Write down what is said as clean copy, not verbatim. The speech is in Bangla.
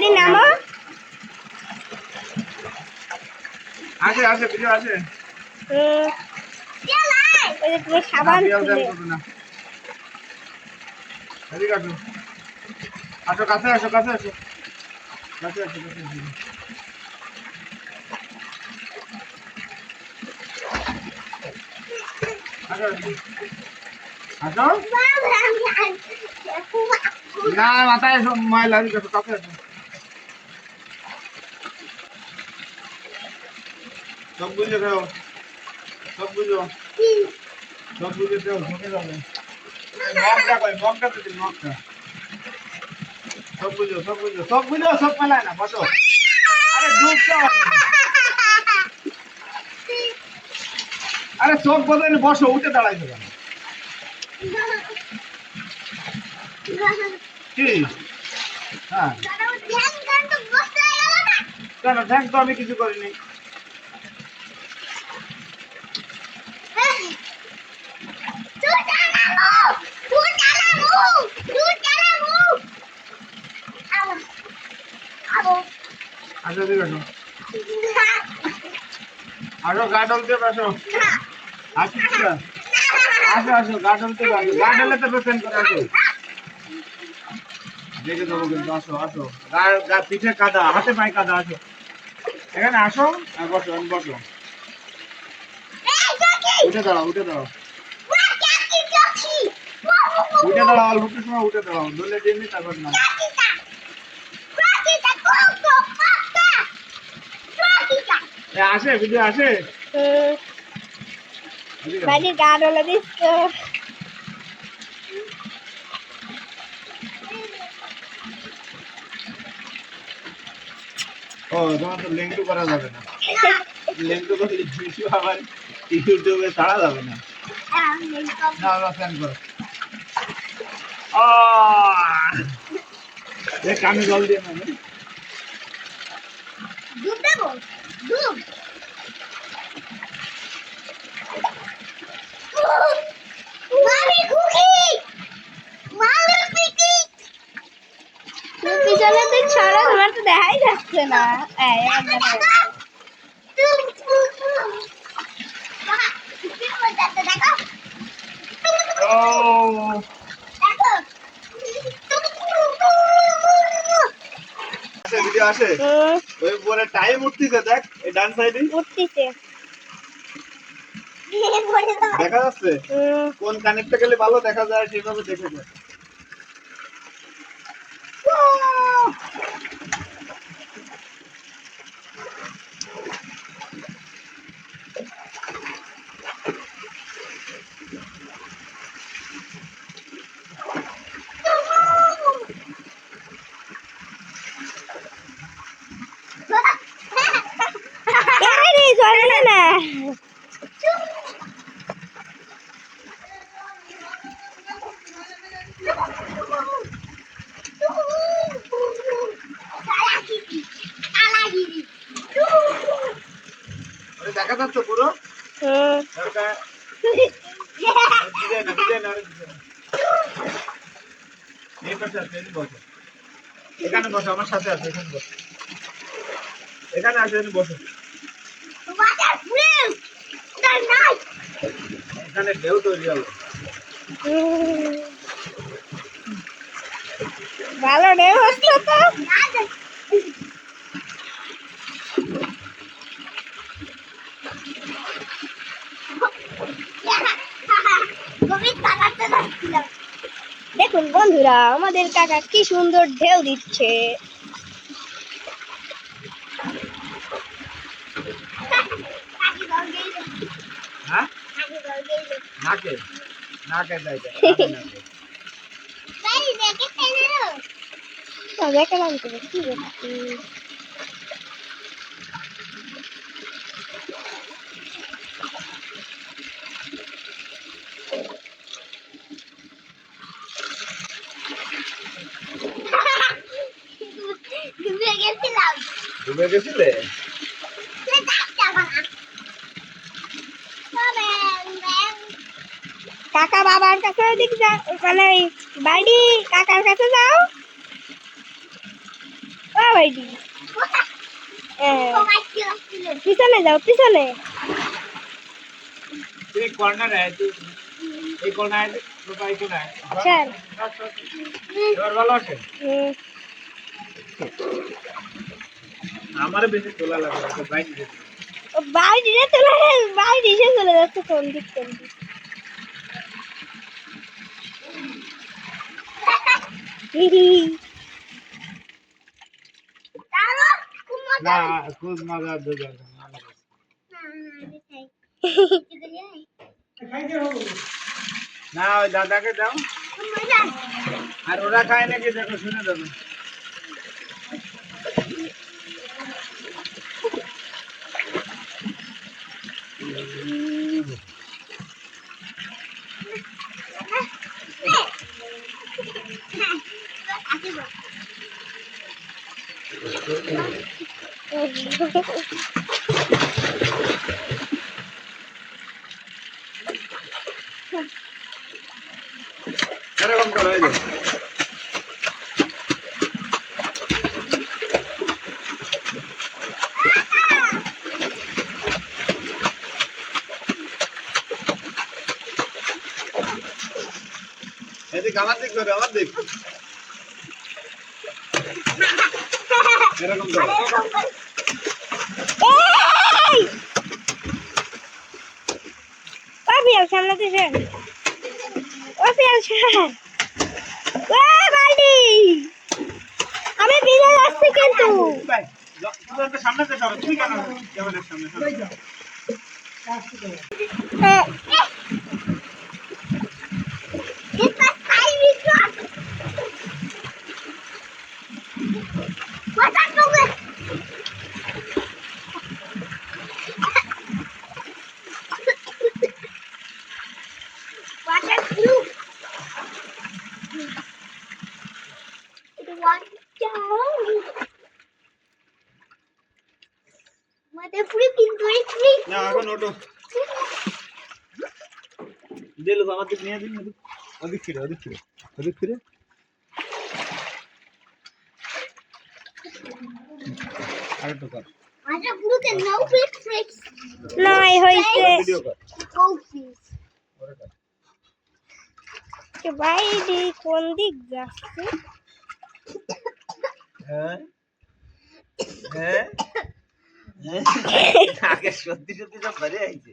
বাড়ির নামও আসে আসে ভিডিও আসে। ওই যে তুমি সাবান খুলে এদিকে আসো, আসো কাছে আসো, কাছে আসো, কাছে আসো, কাছে আসো। আসো আসো। না মাথায় সব ময়লা দিকে আসো, কাছে আসো। সব বুঝে দাও, সব বুঝো, সব বুঝে দাও, ঢুকে যাবে। মগটা কই, মগটা তো দিন, মগটা। সব বুঝো, সব বুঝো, সব বুঝো, সব মেলায় না, বসো। আরে ডুবতে হবে। আরে চোখ বদলে বসো, উঠে দাঁড়াইছো কেন? কি? হ্যাঁ কেন ঠ্যাং তো আমি কিছু করিনি। আসো দিকে আসো, আসো গা ডলতে আসো, আসো আসো, আসো গা ডলতে আসো, গা ডলে তো পেশেন্ট করে আসো। দেখে দেবো কিন্তু, আসো আসো, গা গা পিঠে কাদা, হাতে পায়ে কাদা, আসো এখানে আসো, আর বসো, বসো, উঠে দাঁড়াও, উঠে দাঁড়াও, উঠে দাঁড়াও, অল্প একটু সময় উঠে দাঁড়াও, দলে দিয়ে নি তারপর না। আসে ভিডিও আসে। বাড়ির গা ডলা দিচ্ছ ও তোমার তো লিঙ্ক করা যাবে না, লিঙ্ক করলে ভিডিও আবার ইউটিউবে ছাড়া যাবে না। না না ফ্যান করো, কানে জল দিয়ে না দুধ দেবো দুধ মামি খুকি মামি পিটি পিছনে তুই ছড়া তোমার তো দেখাই যাচ্ছে না এই ও আসে ভিডিও আসে। ওই পরে টাইম উঠতেছে, দেখ এই ডান সাইডে উঠতেছে দেখা যাচ্ছে, কোন কানেক্টে গেলে ভালো দেখা যায় সেভাবে দেখে যায়। চলে না দেখা যাচ্ছে পুরো। এখানে বসো, আমার সাথে আছে, এখানে বসো, এখানে আসে বসো, এখানে ঢেউ তৈরি হলো। ভালো ঢেউ হচ্ছে তো দেখুন বন্ধুরা আমাদের কাকা কি সুন্দর ঢেউ দিচ্ছে। হ্যাঁ নাকে নাকে যাই দেখে কি ডুবে গেছিলে? কাকা বাবার কাছে ওদিক মানে বাড়ি কাকার কাছে যাও। ও ভাইডি পিছনে যাও পিছনে एक कॉर्नर है तो एक कॉर्नर है तो भाई को ना স্যার এবার ভালো আছে আমারে বেশি তোলা লাগে তো বাইক দিতে বাইরে চলে বাইরে এসে চলে যাচ্ছে কোন দিক কোন দিক না খুব মজা দেবে না ওই দাদাকে দাও আর ওরা খায় নাকি দেখো শুনে দেবে এরকম করো এই যে এদিকে আমার দিক ধরে আমার দিক এরকম করো ওই সামনে দিছে ওই স্যার ও ভাইডি আমি বিলে যাচ্ছি কিন্তু ভাই তোদের সামনে যেতে হবে তুমি কেন ক্যামেরার সামনে না এখন ওটো দিল আমার দিক নিয়ে দিন ওদিক ফিরে ওদিক ফিরে ওদিক ফিরে আরেকটু কর নাই হইছে ভিডিও কর ওরে কর ভাইডি কোন দিক যাচ্ছে হ্যাঁ হ্যাঁ আগে সত্যি সত্যি সব ভরে আইছে